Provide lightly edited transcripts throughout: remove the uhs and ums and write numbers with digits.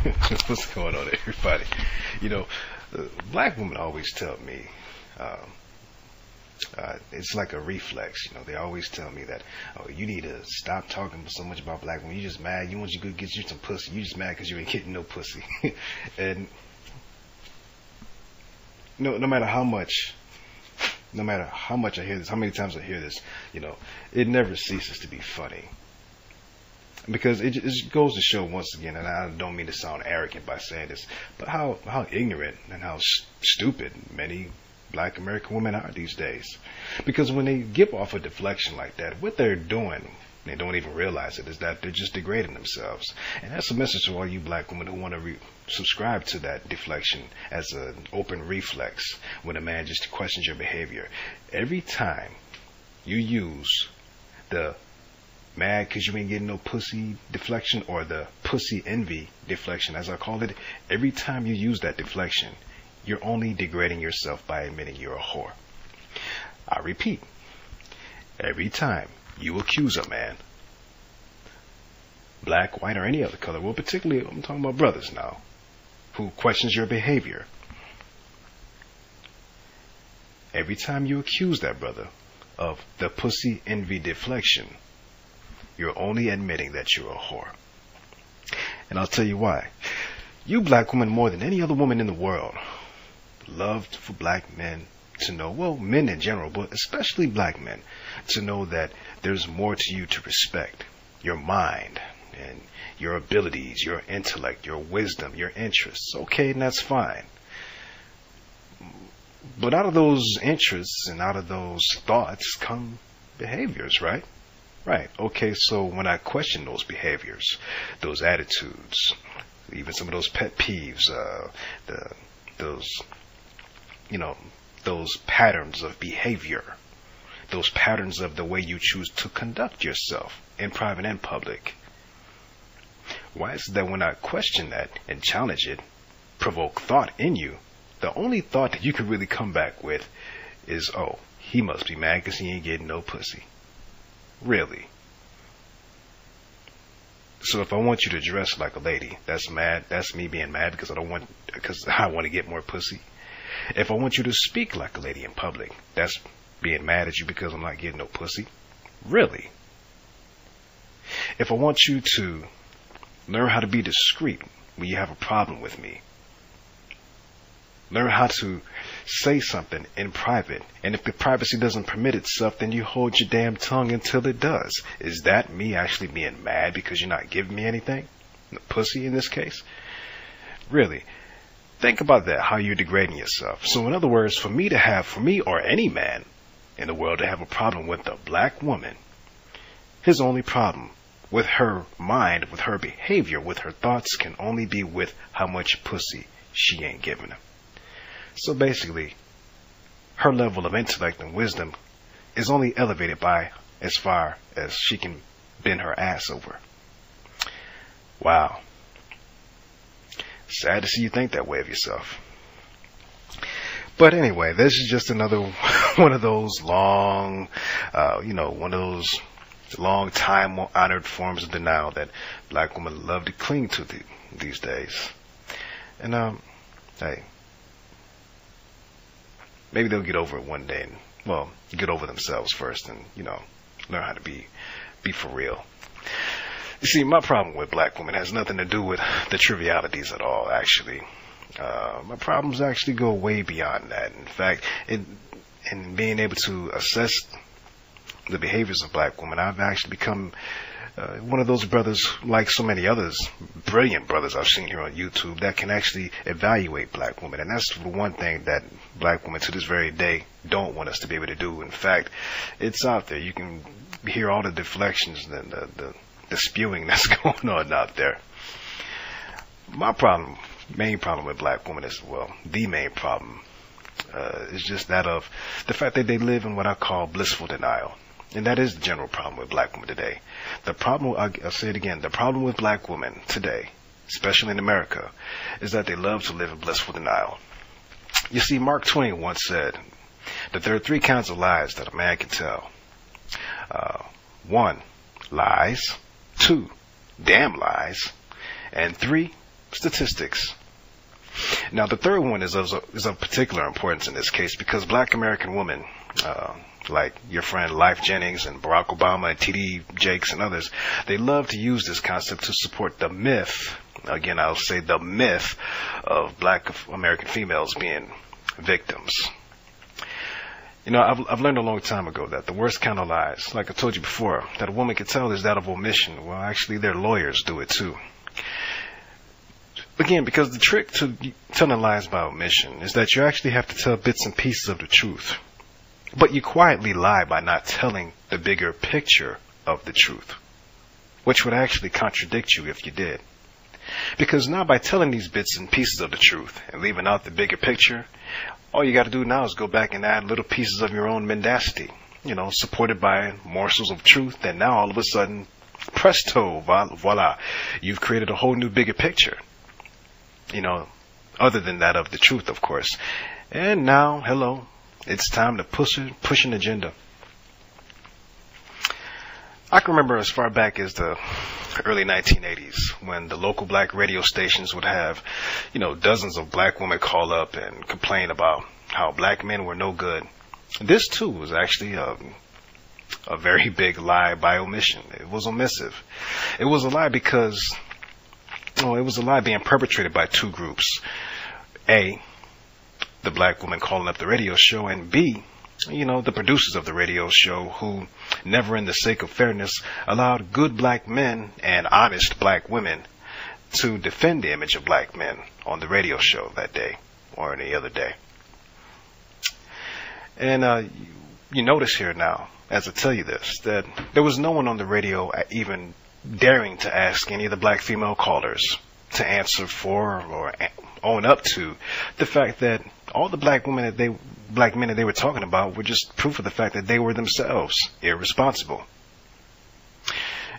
What's going on, everybody? You know, black women always tell me, it's like a reflex. You know, they always tell me that, oh, you need to stop talking so much about black women. You just mad. You want you to go get you some pussy. You just mad because you ain't getting no pussy. And no matter how much. No matter how much I hear this, how many times I hear this, you know, it never ceases to be funny. Because it goes to show once again, and I don't mean to sound arrogant by saying this, but how ignorant and how stupid many black American women are these days. Because when they give off a deflection like that, what they're doing, they don't even realize it, is that they're just degrading themselves. And that's a message to all you black women who want to subscribe to that deflection as an open reflex when a man just questions your behavior. Every time you use the mad because you ain't getting no pussy deflection, or the pussy envy deflection as I call it, every time you use that deflection, you're only degrading yourself by admitting you're a whore. I repeat, every time you accuse a man, black, white, or any other color, well, particularly I'm talking about brothers now, who questions your behavior, every time you accuse that brother of the pussy envy deflection, you're only admitting that you're a whore. And I'll tell you why. You black women, more than any other woman in the world, love for black men to know, well, men in general, but especially black men, to know that there's more to you to respect. Your mind and your abilities, your intellect, your wisdom, your interests. Okay, and that's fine. But out of those interests and out of those thoughts come behaviors, right? Right. Okay, so when I question those behaviors, those attitudes, even some of those pet peeves, those patterns of behavior, those patterns of the way you choose to conduct yourself in private and public, why is it that when I question that and challenge it, provoke thought in you, the only thought that you could really come back with is, oh, he must be mad because he ain't getting no pussy. Really? So if I want you to dress like a lady, that's mad. That's me being mad because I want to get more pussy. If I want you to speak like a lady in public, that's being mad at you because I'm not getting no pussy. Really? If I want you to learn how to be discreet when you have a problem with me, learn how to say something in private, and if the privacy doesn't permit itself, then you hold your damn tongue until it does. Is that me actually being mad because you're not giving me anything? Pussy in this case? Really? Think about that, how you're degrading yourself. So in other words, for me or any man in the world to have a problem with a black woman, his only problem with her mind, with her behavior, with her thoughts can only be with how much pussy she ain't giving him. So basically, her level of intellect and wisdom is only elevated by as far as she can bend her ass over. Wow. Sad to see you think that way of yourself. But anyway, this is just another one of those long, one of those long time honored forms of denial that black women love to cling to these days. And, hey, maybe they'll get over it one day and, well, get over themselves first and, learn how to be for real. You see, my problem with black women has nothing to do with the trivialities at all, actually. My problems actually go way beyond that. In fact, in being able to assess the behaviors of black women, I've actually become one of those brothers, like so many others, brilliant brothers I've seen here on YouTube, that can actually evaluate black women. And that's the one thing that black women to this very day don't want us to be able to do. In fact, it's out there. You can hear all the deflections and the spewing that's going on out there. My main problem with black women is, well, the main problem is just that of the fact that they live in what I call blissful denial. And that is the general problem with black women today. The problem, I'll say it again, the problem with black women today, especially in America, is that they love to live in blissful denial. You see, Mark Twain once said that there are 3 kinds of lies that a man can tell. 1, lies. 2, damn lies. And 3, statistics. Now, the third one is of particular importance in this case because black American women, like your friend Life Jennings and Barack Obama and T.D. Jakes and others, they love to use this concept to support the myth. Again, I'll say the myth of black American females being victims. You know, I've learned a long time ago that the worst kind of lies, like I told you before, that a woman can tell is that of omission. Well, actually, their lawyers do it too. Again, because the trick to telling lies by omission is that you actually have to tell bits and pieces of the truth. But you quietly lie by not telling the bigger picture of the truth, which would actually contradict you if you did. Because now by telling these bits and pieces of the truth and leaving out the bigger picture, all you got to do now is go back and add little pieces of your own mendacity, you know, supported by morsels of truth, and now all of a sudden, presto, voila, you've created a whole new bigger picture, you know, other than that of the truth, of course. And now, hello, it's time to push an agenda. I can remember as far back as the early 1980s when the local black radio stations would have, you know, dozens of black women call up and complain about how black men were no good. This too was actually a very big lie by omission. It was omissive. It was a lie because, well, it was a lie being perpetrated by two groups. A, the black woman calling up the radio show, and B, you know, the producers of the radio show who, never in the sake of fairness, allowed good black men and honest black women to defend the image of black men on the radio show that day or any other day. And you notice here now, as I tell you this, that there was no one on the radio even daring to ask any of the black female callers to answer for or own up to the fact that all the black men that they were talking about were just proof of the fact that they were themselves irresponsible.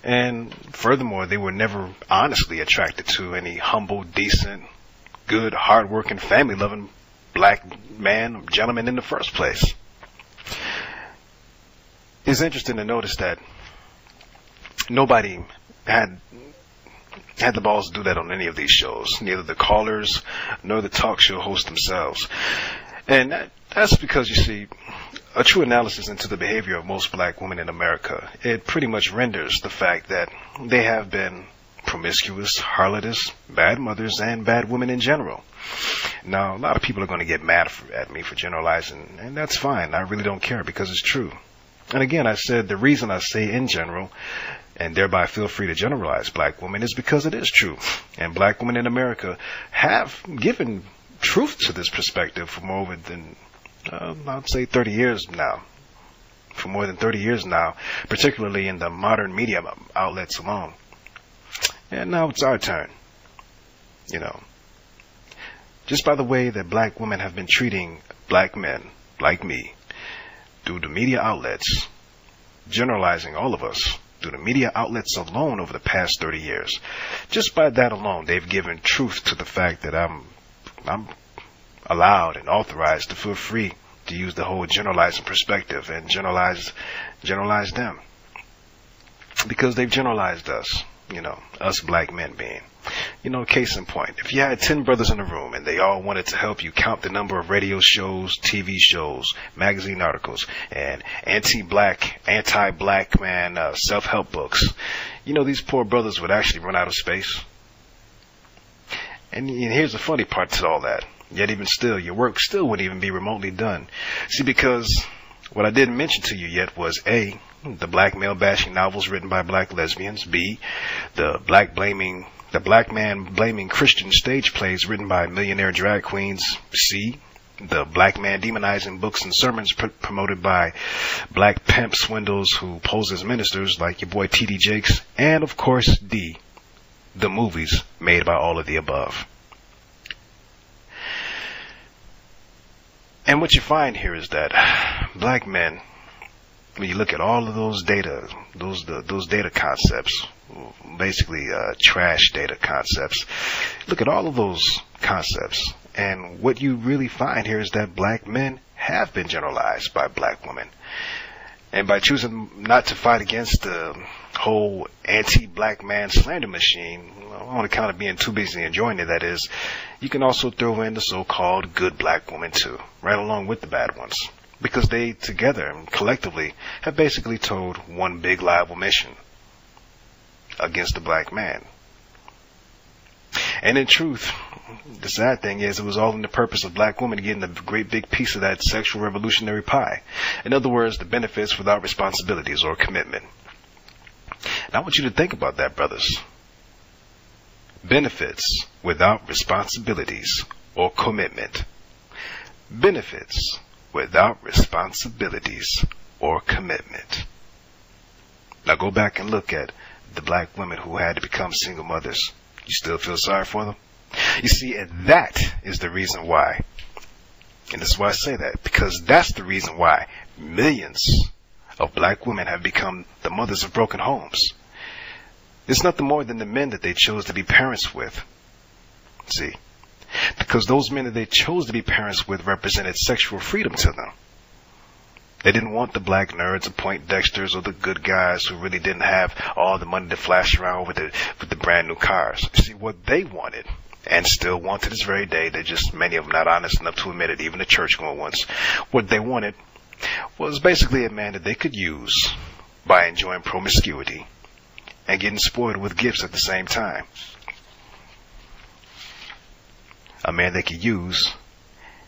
And furthermore, they were never honestly attracted to any humble, decent, good, hard-working, family-loving black man or gentleman in the first place. It's interesting to notice that nobody had the balls to do that on any of these shows, neither the callers nor the talk show hosts themselves. And that's because, you see, a true analysis into the behavior of most black women in America, it pretty much renders the fact that they have been promiscuous, harlotess, bad mothers, and bad women in general. Now, a lot of people are going to get mad at me for generalizing, and that's fine. I really don't care because it's true. And again, I said the reason I say in general, and thereby feel free to generalize black women, is because it is true. And black women in America have given truth to this perspective for more than, I'd say 30 years now. For more than 30 years now, particularly in the modern media outlets alone. And now it's our turn. You know, just by the way that black women have been treating black men like me through the media outlets, generalizing all of us through the media outlets alone over the past 30 years. Just by that alone, they've given truth to the fact that I'm allowed and authorized to feel free to use the whole generalizing perspective and generalize them. Because they've generalized us, you know, us black men being. You know, case in point, if you had 10 brothers in a room and they all wanted to help you count the number of radio shows, TV shows, magazine articles, and Anti-BlackMan self-help books, you know, these poor brothers would actually run out of space. And here's the funny part to all that. Yet even still, your work still wouldn't even be remotely done. See, because what I didn't mention to you yet was A, the black male bashing novels written by black lesbians. B, the black man blaming Christian stage plays written by millionaire drag queens. C, the black man demonizing books and sermons promoted by black pimp swindles who pose as ministers like your boy T.D. Jakes. And of course, D, the movies made by all of the above. And what you find here is that black men, when you look at all of those data, those data concepts, basically trash data concepts, look at all of those concepts, and what you really find here is that black men have been generalized by black women. And by choosing not to fight against the whole anti-black man slander machine, on account of being too busy enjoying it, that is, you can also throw in the so-called good black woman too, right along with the bad ones. Because they together and collectively have basically told one big lie of omission against the black man. And in truth, the sad thing is it was all in the purpose of black women getting a great big piece of that sexual revolutionary pie. In other words, the benefits without responsibilities or commitment. And I want you to think about that, brothers. Benefits without responsibilities or commitment. Benefits without responsibilities or commitment. Now go back and look at the black women who had to become single mothers. You still feel sorry for them? You see, and that is the reason why. And this is why I say that, because that's the reason why millions of black women have become the mothers of broken homes. It's nothing more than the men that they chose to be parents with. See, because those men that they chose to be parents with represented sexual freedom to them. They didn't want the black nerds or Poindexters or the good guys who really didn't have all the money to flash around with the brand new cars. See, what they wanted, and still want to this very day, they're just many of them not honest enough to admit it, even the church-going ones, what they wanted was basically a man that they could use by enjoying promiscuity and getting spoiled with gifts at the same time. A man they could use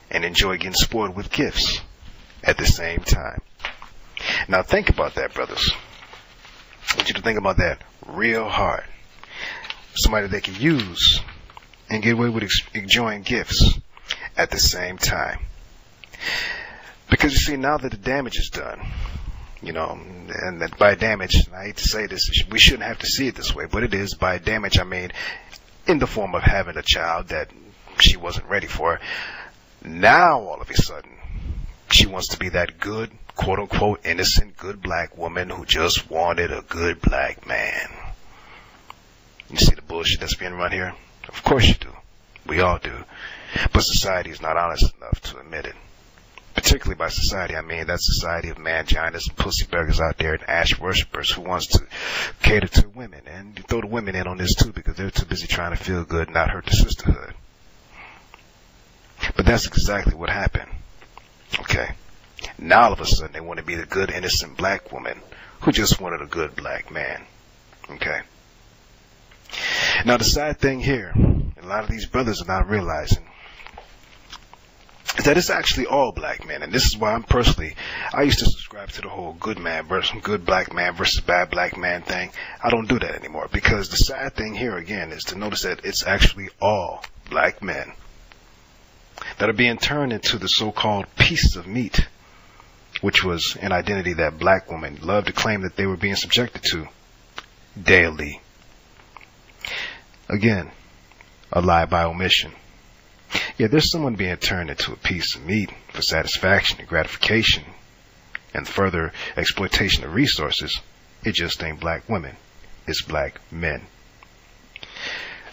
and enjoy getting spoiled with gifts at the same time. Now think about that, brothers. I want you to think about that real hard. Somebody they can use and get away with enjoying gifts at the same time. Because you see, now that the damage is done, and that by damage, and I hate to say this, we shouldn't have to see it this way, but it is. By damage, I mean in the form of having a child that she wasn't ready for. Now, all of a sudden, she wants to be that good, quote-unquote, innocent, good black woman who just wanted a good black man. You see the bullshit that's being run here? Of course you do. We all do. But society is not honest enough to admit it. Particularly by society, I mean that society of manginas and pussy beggars out there and ash worshippers who wants to cater to women. And you throw the women in on this too because they're too busy trying to feel good and not hurt the sisterhood. But that's exactly what happened. Okay. Now all of a sudden they want to be the good innocent black woman who just wanted a good black man. Okay. Now the sad thing here, a lot of these brothers are not realizing, is that it's actually all black men. And this is why I used to subscribe to the whole good black man versus bad black man thing. I don't do that anymore, because the sad thing here again is to notice that it's actually all black men that are being turned into the so-called pieces of meat, which was an identity that black women loved to claim that they were being subjected to daily. Again, a lie by omission. Yeah, there's someone being turned into a piece of meat for satisfaction and gratification and further exploitation of resources. It just ain't black women. It's black men.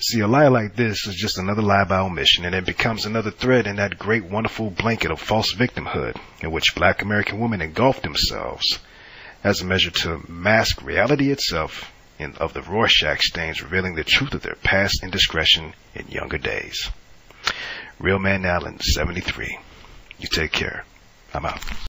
See, a lie like this is just another lie by omission, and it becomes another thread in that great, wonderful blanket of false victimhood in which black American women engulf themselves as a measure to mask reality itself of the Rorschach stains revealing the truth of their past indiscretion in younger days. Real Man Allen, 73. You take care. I'm out.